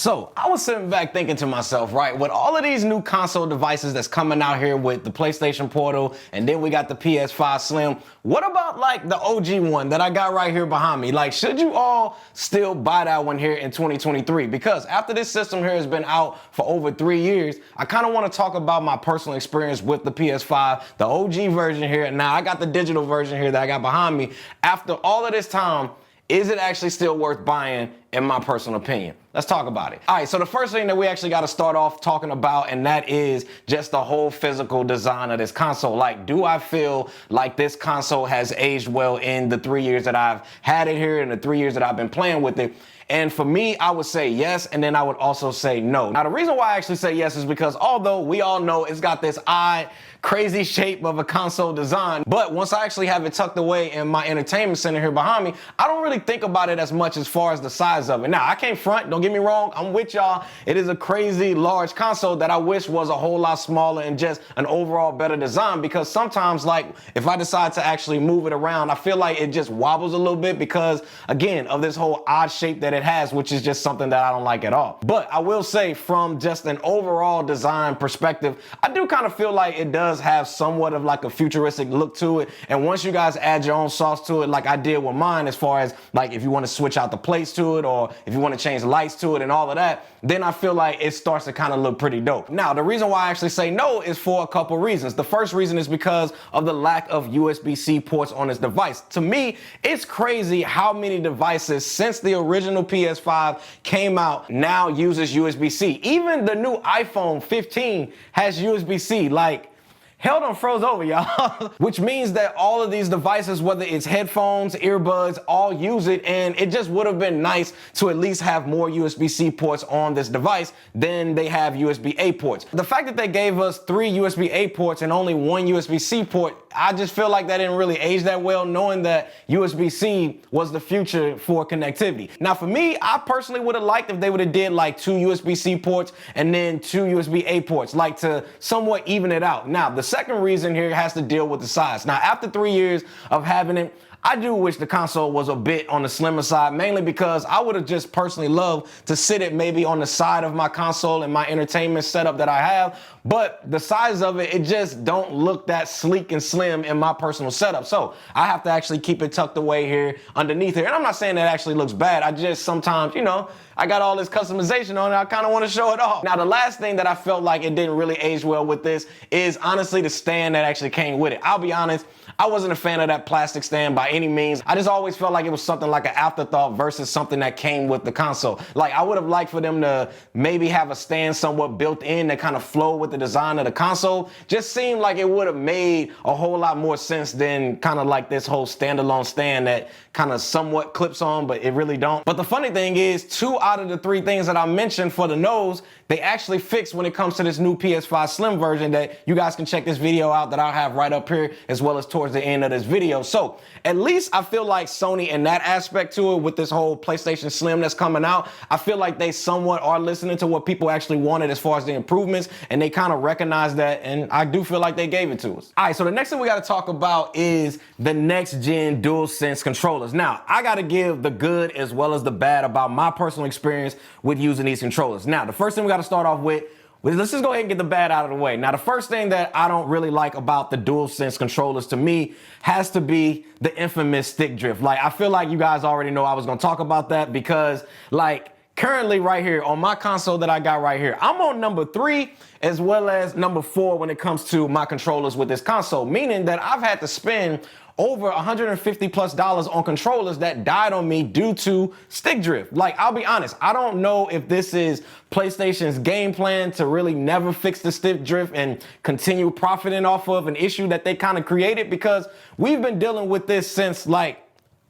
So I was sitting back thinking to myself, right, with all of these new console devices that's coming out here with the PlayStation Portal, and then we got the PS5 Slim, what about like the OG one that I got right here behind me? Like, should you all still buy that one here in 2023? Because after this system here has been out for over 3 years, I kind of want to talk about my personal experience with the PS5, the OG version here. Now I got the digital version here that I got behind me. After all of this time, is it actually still worth buying, in my personal opinion? Let's talk about it. All right, so the first thing that we actually got to start off talking about, and that is just the whole physical design of this console. Like, do I feel like this console has aged well in the 3 years that I've had it here and the 3 years that I've been playing with it? And for me, I would say yes, and then I would also say no. Now, the reason why I actually say yes is because although we all know it's got this odd, crazy shape of a console design, but once I actually have it tucked away in my entertainment center here behind me, I don't really think about it as much as far as the size of it. Now, I can't front, don't get me wrong, I'm with y'all. It is a crazy large console that I wish was a whole lot smaller and just an overall better design, because sometimes, like, if I decide to actually move it around, I feel like it just wobbles a little bit because, again, of this whole odd shape that it has, which is just something that I don't like at all. But I will say, from just an overall design perspective, I do kind of feel like it does have somewhat of like a futuristic look to it. And once you guys add your own sauce to it, like I did with mine, as far as like if you want to switch out the plates to it, or if you want to change lights to it and all of that, then I feel like it starts to kind of look pretty dope. Now, the reason why I actually say no is for a couple reasons. The first reason is because of the lack of USB-C ports on this device. To me, it's crazy how many devices since the original PS5 came out now uses USB-C. Even the new iPhone 15 has USB-C. Like, hell done froze over, y'all. Which means that all of these devices, whether it's headphones, earbuds, all use it, and it just would have been nice to at least have more USB-C ports on this device than they have USB-A ports. The fact that they gave us 3 USB-A ports and only 1 USB-C port, I just feel like that didn't really age that well, knowing that USB-C was the future for connectivity. Now, for me, I personally would have liked if they would have did like 2 USB-C ports and then 2 USB-A ports, like to somewhat even it out. Now, the second reason here has to deal with the size. Now, after 3 years of having it, I do wish the console was a bit on the slimmer side, mainly because I would have just personally loved to sit it maybe on the side of my console and my entertainment setup that I have. But the size of it, it just don't look that sleek and slim in my personal setup. So I have to actually keep it tucked away here underneath here. And I'm not saying that actually looks bad. I just sometimes, you know, I got all this customization on it. I kind of want to show it off. Now, the last thing that I felt like it didn't really age well with this is honestly the stand that actually came with it. I'll be honest, I wasn't a fan of that plastic stand by any means. I just always felt like it was something like an afterthought versus something that came with the console. Like, I would have liked for them to maybe have a stand somewhat built in that kind of flow with the design of the console. Just seemed like it would have made a whole lot more sense than kind of like this whole standalone stand that kind of somewhat clips on, but it really don't. But the funny thing is, 2 out of the 3 things that I mentioned for the nose, they actually fixed when it comes to this new PS5 Slim version that you guys can check this video out that I'll have right up here, as well as towards the end of this video. So at least I feel like Sony in that aspect to it with this whole PlayStation Slim that's coming out, I feel like they somewhat are listening to what people actually wanted as far as the improvements, and they kind of recognize that, and I do feel like they gave it to us. All right, so the next thing we got to talk about is the next gen Dualsense controllers. Now, I got to give the good as well as the bad about my personal experience with using these controllers. Now, the first thing we got to start off with, let's just go ahead and get the bad out of the way. Now, the first thing that I don't really like about the Dualsense controllers to me has to be the infamous stick drift. Like, I feel like you guys already know I was going to talk about that because, like, currently right here on my console that I got right here, I'm on number 3 as well as number 4 when it comes to my controllers with this console, meaning that I've had to spend over $150+ on controllers that died on me due to stick drift. Like, I'll be honest, I don't know if this is PlayStation's game plan to really never fix the stick drift and continue profiting off of an issue that they kind of created, because we've been dealing with this since like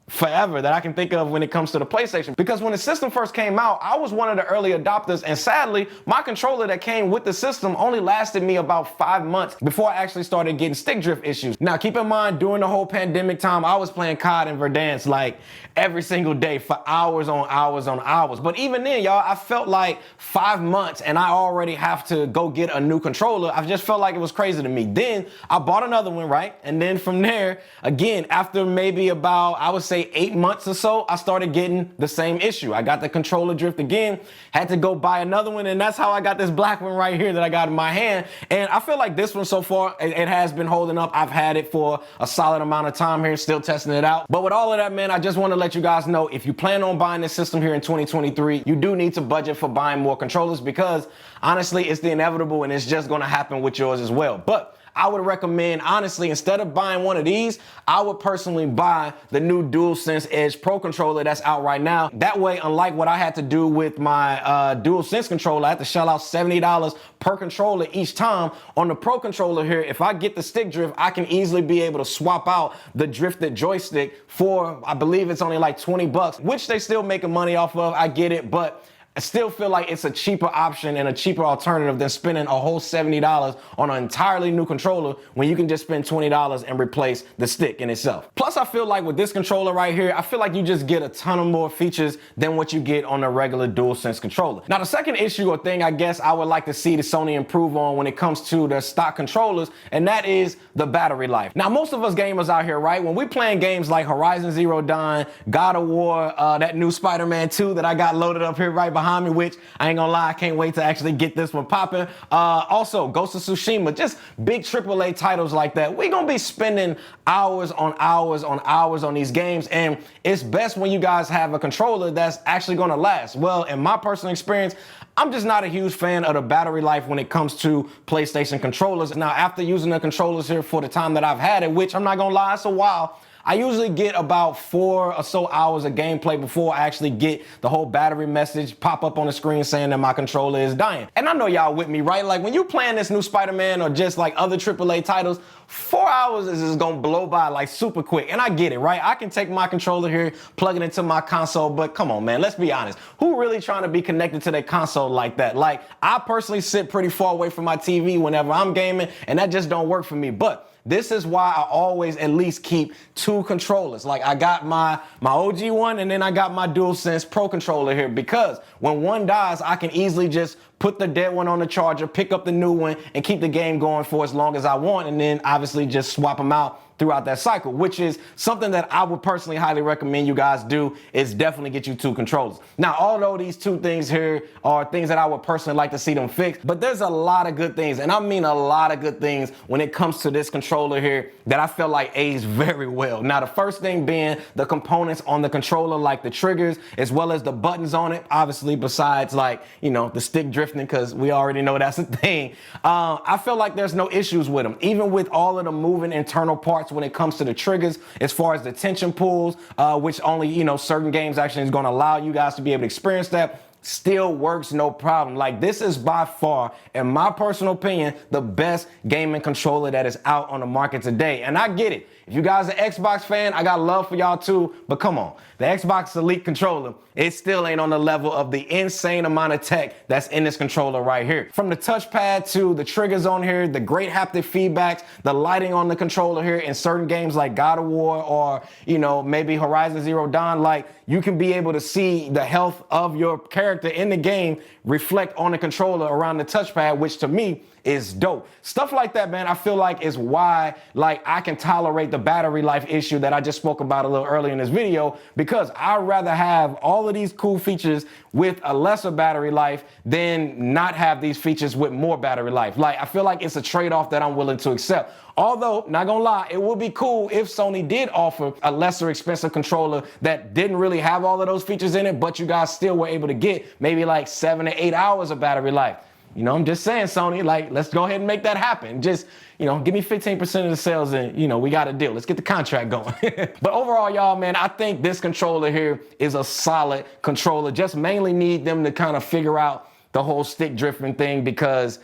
forever that I can think of when it comes to the PlayStation. Because when the system first came out, I was one of the early adopters, and sadly, my controller that came with the system only lasted me about 5 months before I actually started getting stick drift issues. Now, keep in mind, during the whole pandemic time, I was playing COD and Verdansk like every single day for hours on hours on hours. But even then, y'all, I felt like 5 months and I already have to go get a new controller. I just felt like it was crazy to me. Then I bought another one, right? And then from there, again, after maybe about, I would say say 8 months or so, I started getting the same issue. I got the controller drift again, had to go buy another one, and that's how I got this black one right here that I got in my hand. And I feel like this one so far, it has been holding up. I've had it for a solid amount of time here, still testing it out. But with all of that, man, I just want to let you guys know, if you plan on buying this system here in 2023, you do need to budget for buying more controllers, because honestly, it's the inevitable and it's just going to happen with yours as well. But I would recommend, honestly, instead of buying one of these, I would personally buy the new Dualsense Edge Pro controller that's out right now. That way, unlike what I had to do with my Dualsense controller, I had to shell out $70 per controller each time. On the Pro controller here, if I get the stick drift, I can easily be able to swap out the drifted joystick for, I believe it's only like 20 bucks, which they still making money off of. I get it, but I still feel like it's a cheaper option and a cheaper alternative than spending a whole $70 on an entirely new controller when you can just spend $20 and replace the stick in itself. Plus, I feel like with this controller right here, I feel like you just get a ton of more features than what you get on a regular DualSense controller. Now, the second issue or thing I guess I would like to see the Sony improve on when it comes to the stock controllers, and that is the battery life. Now, most of us gamers out here, right, when we playing games like Horizon Zero Dawn, God of War, that new Spider-Man 2 that I got loaded up here right behind me, which I ain't gonna lie, I can't wait to actually get this one popping. Also, Ghost of Tsushima, just big AAA titles like that. We're gonna be spending hours on hours on hours on these games, and it's best when you guys have a controller that's actually gonna last. Well, in my personal experience, I'm just not a huge fan of the battery life when it comes to PlayStation controllers. Now, after using the controllers here for the time that I've had it, which I'm not gonna lie, it's a while, I usually get about 4 or so hours of gameplay before I actually get the whole battery message pop up on the screen saying that my controller is dying. And I know y'all with me, right? Like when you playing this new Spider-Man or just like other AAA titles, 4 hours is just gonna blow by like super quick. And I get it, right? I can take my controller here, plug it into my console, but come on, man, let's be honest. Who really trying to be connected to their console like that? Like, I personally sit pretty far away from my TV whenever I'm gaming, and that just don't work for me. But this is why I always at least keep 2 controllers. Like, I got my OG one, and then I got my DualSense Pro controller here, because when one dies, I can easily just put the dead one on the charger, pick up the new one, and keep the game going for as long as I want, and then obviously just swap them out throughout that cycle, which is something that I would personally highly recommend you guys do, is definitely get you 2 controllers. Now, although these 2 things here are things that I would personally like to see them fix, but there's a lot of good things, and I mean a lot of good things when it comes to this controller here that I feel like aged very well. Now, the first thing being the components on the controller, like the triggers, as well as the buttons on it, obviously besides like, you know, the stick drifting, because we already know that's a thing. I feel like there's no issues with them, even with all of the moving internal parts when it comes to the triggers, as far as the tension pulls, which only, you know, certain games actually is going to allow you guys to be able to experience that. Still works no problem. Like, this is by far, in my personal opinion, the best gaming controller that is out on the market today. And I get it. If you guys are an Xbox fan, I got love for y'all too, but come on. The Xbox Elite controller, it still ain't on the level of the insane amount of tech that's in this controller right here. From the touchpad to the triggers on here, the great haptic feedbacks, the lighting on the controller here in certain games like God of War or, you know, maybe Horizon Zero Dawn, like, you can be able to see the health of your character in the game reflect on the controller around the touchpad, which to me is dope. Stuff like that, man, I feel like is why, like, I can tolerate the battery life issue that I just spoke about a little earlier in this video, because I'd rather have all of these cool features with a lesser battery life than not have these features with more battery life. Like, I feel like it's a trade-off that I'm willing to accept. Although, not gonna lie, it would be cool if Sony did offer a lesser expensive controller that didn't really have all of those features in it, but you guys still were able to get maybe like 7 to 8 hours of battery life. You know, I'm just saying, Sony, like, let's go ahead and make that happen. Just, you know, give me 15% of the sales and, you know, we got a deal. Let's get the contract going. But overall, y'all, man, I think this controller here is a solid controller. Just mainly need them to kind of figure out the whole stick drifting thing, because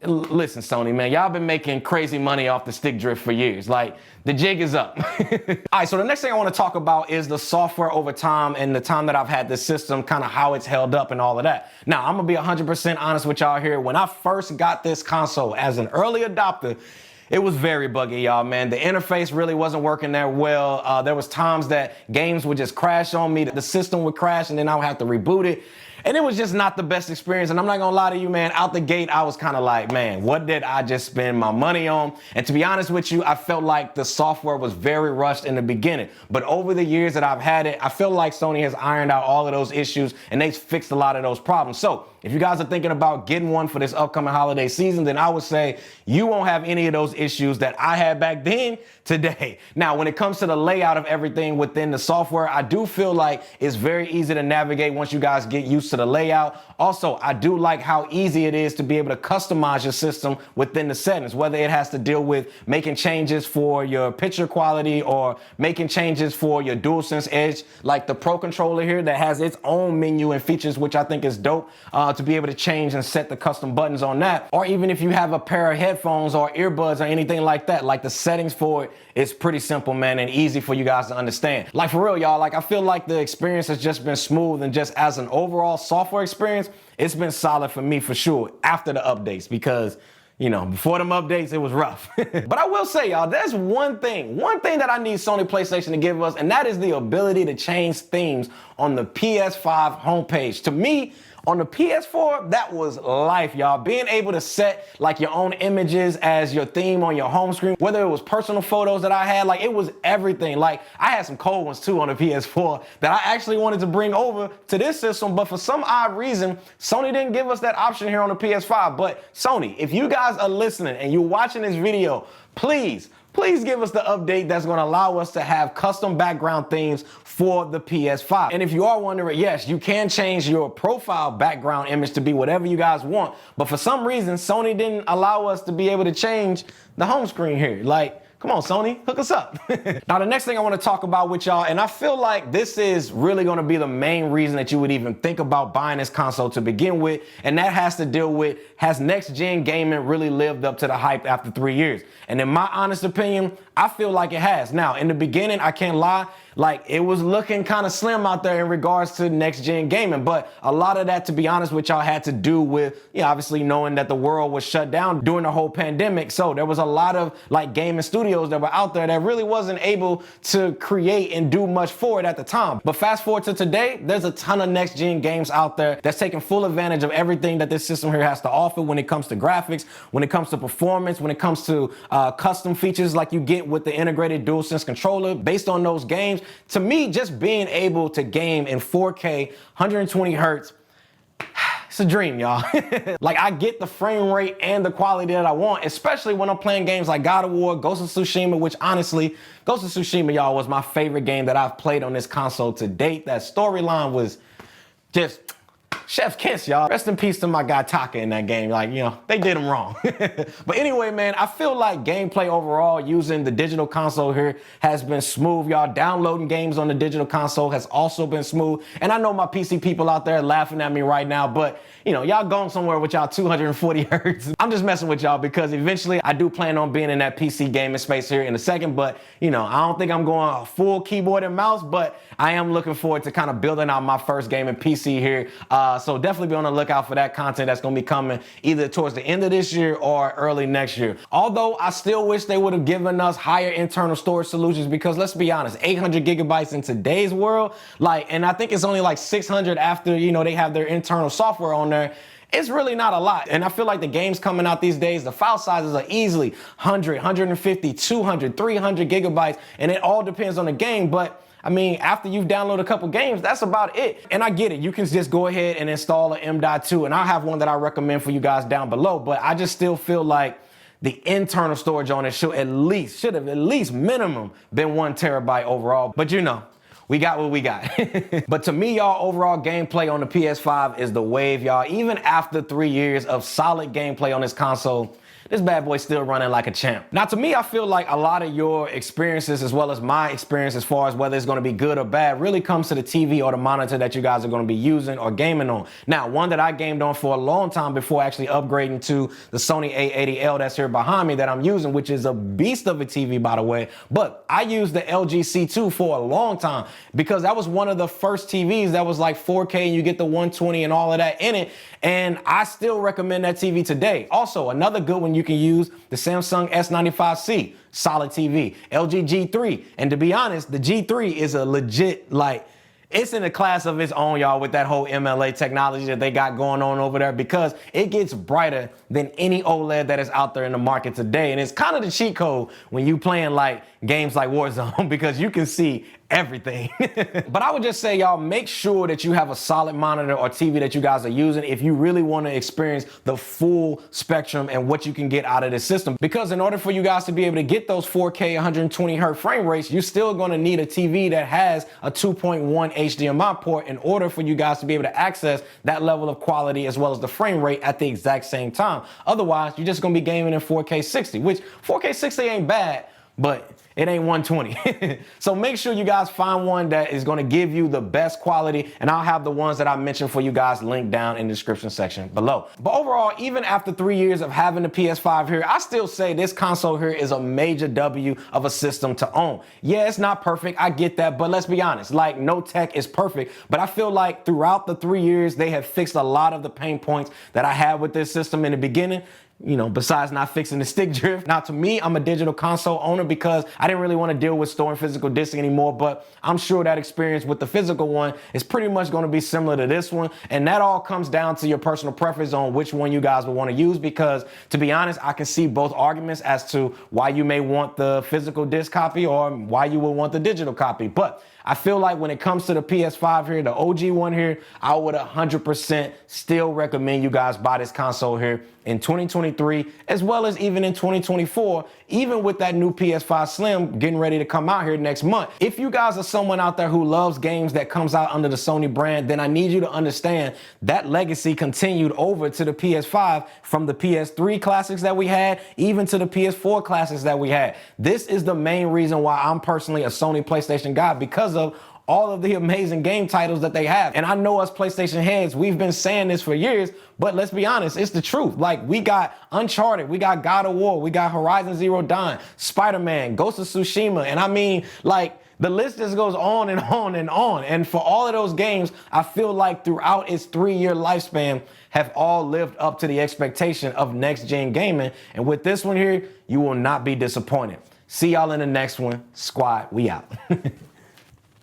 listen, Sony, man, y'all been making crazy money off the stick drift for years. Like, the jig is up. All right, so the next thing I want to talk about is the software over time and the time that I've had this system, kind of how it's held up and all of that. Now, I'm gonna be 100% honest with y'all here. When I first got this console as an early adopter, it was very buggy, y'all, man. The interface really wasn't working that well. There was times that games would just crash on me. The system would crash and then I would have to reboot it. And it was just not the best experience. And I'm not gonna lie to you, man, out the gate, I was kind of like, man, what did I just spend my money on? And to be honest with you, I felt like the software was very rushed in the beginning. But over the years that I've had it, I feel like Sony has ironed out all of those issues and they've fixed a lot of those problems. So if you guys are thinking about getting one for this upcoming holiday season, then I would say you won't have any of those issues that I had back then today. Now, when it comes to the layout of everything within the software, I do feel like it's very easy to navigate once you guys get used to the layout. Also, I do like how easy it is to be able to customize your system within the settings, whether it has to deal with making changes for your picture quality or making changes for your DualSense Edge, like the Pro controller here that has its own menu and features, which I think is dope, to be able to change and set the custom buttons on that. Or even if you have a pair of headphones or earbuds or anything like that, like the settings for it, it's pretty simple, man, and easy for you guys to understand. Like for real, y'all, like I feel like the experience has just been smooth, and just as an overall software experience, it's been solid for me for sure after the updates, because you know, before them updates, it was rough. But I will say, y'all, there's one thing that I need Sony PlayStation to give us, and that is the ability to change themes on the PS5 homepage. To me, on the PS4, that was life, y'all. Being able to set like your own images as your theme on your home screen, whether it was personal photos that I had, like it was everything. Like I had some cold ones too on the PS4 that I actually wanted to bring over to this system, but for some odd reason, Sony didn't give us that option here on the PS5. But Sony, if you guys are listening and you're watching this video, please give us the update that's going to allow us to have custom background themes for the PS5. And if you are wondering, yes, you can change your profile background image to be whatever you guys want. But for some reason, Sony didn't allow us to be able to change the home screen here. Like, come on, Sony, hook us up. Now, the next thing I want to talk about with y'all, and I feel like this is really going to be the main reason that you would even think about buying this console to begin with, and that has to deal with, has next-gen gaming really lived up to the hype after 3 years? And in my honest opinion, I feel like it has. Now, in the beginning, I can't lie, like it was looking kind of slim out there in regards to next-gen gaming, but a lot of that, to be honest with y'all, had to do with, obviously knowing that the world was shut down during the whole pandemic. So there was a lot of like gaming studios that were out there that really wasn't able to create and do much for it at the time. But fast forward to today, there's a ton of next-gen games out there that's taking full advantage of everything that this system here has to offer when it comes to graphics, when it comes to performance, when it comes to custom features like you get with the integrated DualSense controller based on those games. To me, just being able to game in 4K, 120 hertz, it's a dream, y'all. Like I get the frame rate and the quality that I want, especially when I'm playing games like God of War, Ghost of Tsushima, which honestly, Ghost of Tsushima, y'all, was my favorite game that I've played on this console to date. That storyline was just chef's kiss, y'all. Rest in peace to my guy Taka in that game. Like, they did him wrong. But anyway, man, I feel like gameplay overall using the digital console here has been smooth, y'all. Downloading games on the digital console has also been smooth. And I know my PC people out there laughing at me right now, but y'all going somewhere with y'all 240 hertz. I'm just messing with y'all because eventually I do plan on being in that PC gaming space here in a second, but I don't think I'm going a full keyboard and mouse, but I am looking forward to kind of building out my first gaming PC here. So definitely be on the lookout for that content that's going to be coming either towards the end of this year or early next year. Although I still wish they would have given us higher internal storage solutions, because let's be honest, 800 gigabytes in today's world, and I think it's only like 600 after, they have their internal software on there. It's really not a lot. And I feel like the games coming out these days, the file sizes are easily 100, 150, 200, 300 gigabytes, and it all depends on the game. But after you've downloaded a couple games, that's about it. And I get it. You can just go ahead and install an M.2, and I'll have one that I recommend for you guys down below. But I just still feel like the internal storage on it should have at least minimum been 1 terabyte overall. But we got what we got. But to me, y'all, overall gameplay on the PS5 is the wave, y'all. Even after 3 years of solid gameplay on this console, this bad boy's still running like a champ. Now, to me, I feel like a lot of your experiences, as well as my experience as far as whether it's gonna be good or bad, really comes to the TV or the monitor that you guys are gonna be using or gaming on. Now, one that I gamed on for a long time before actually upgrading to the Sony A80L that's here behind me that I'm using, which is a beast of a TV, by the way. But I used the LG C2 for a long time because that was one of the first TVs that was like 4K and you get the 120 and all of that in it. And I still recommend that TV today. Also, another good one you can use, the Samsung S95C, solid TV, LG G3. And to be honest, the G3 is a legit, It's in a class of its own, y'all, with that whole MLA technology that they got going on over there, because it gets brighter than any OLED that is out there in the market today. And it's kind of the cheat code when you playing like games like Warzone, because you can see everything. But I would just say, y'all, make sure that you have a solid monitor or TV that you guys are using if you really want to experience the full spectrum and what you can get out of this system. Because in order for you guys to be able to get those 4K 120 hertz frame rates, you're still going to need a TV that has a 2.1 HDMI port in order for you guys to be able to access that level of quality as well as the frame rate at the exact same time. Otherwise, you're just going to be gaming in 4K 60, which 4K 60 ain't bad, but it ain't 120. So make sure you guys find one that is going to give you the best quality, and I'll have the ones that I mentioned for you guys linked down in the description section below. But overall, even after 3 years of having the PS5 here, I still say this console here is a major W of a system to own. Yeah, it's not perfect, I get that, but let's be honest, like, no tech is perfect, but I feel like throughout the 3 years, they have fixed a lot of the pain points that I had with this system in the beginning. You know, besides not fixing the stick drift. Now, to me, I'm a digital console owner because I didn't really want to deal with storing physical discs anymore, but I'm sure that experience with the physical one is pretty much going to be similar to this one. And that all comes down to your personal preference on which one you guys would want to use, because to be honest, I can see both arguments as to why you may want the physical disc copy or why you would want the digital copy. But I feel like when it comes to the PS5 here, the OG one here, I would 100% still recommend you guys buy this console here in 2023, as well as even in 2024, even with that new PS5 Slim getting ready to come out here next month. If you guys are someone out there who loves games that comes out under the Sony brand, then I need you to understand that legacy continued over to the PS5 from the PS3 classics that we had, even to the PS4 classics that we had. This is the main reason why I'm personally a Sony PlayStation guy, because of all of the amazing game titles that they have. And I know us PlayStation heads, we've been saying this for years, but let's be honest, it's the truth. Like, we got Uncharted, we got God of War, we got Horizon Zero Dawn, Spider-Man, Ghost of Tsushima, and I mean, like, the list just goes on and on and on. And for all of those games, I feel like throughout its 3-year lifespan, have all lived up to the expectation of next-gen gaming. And with this one here, you will not be disappointed. See y'all in the next one. Squad, we out.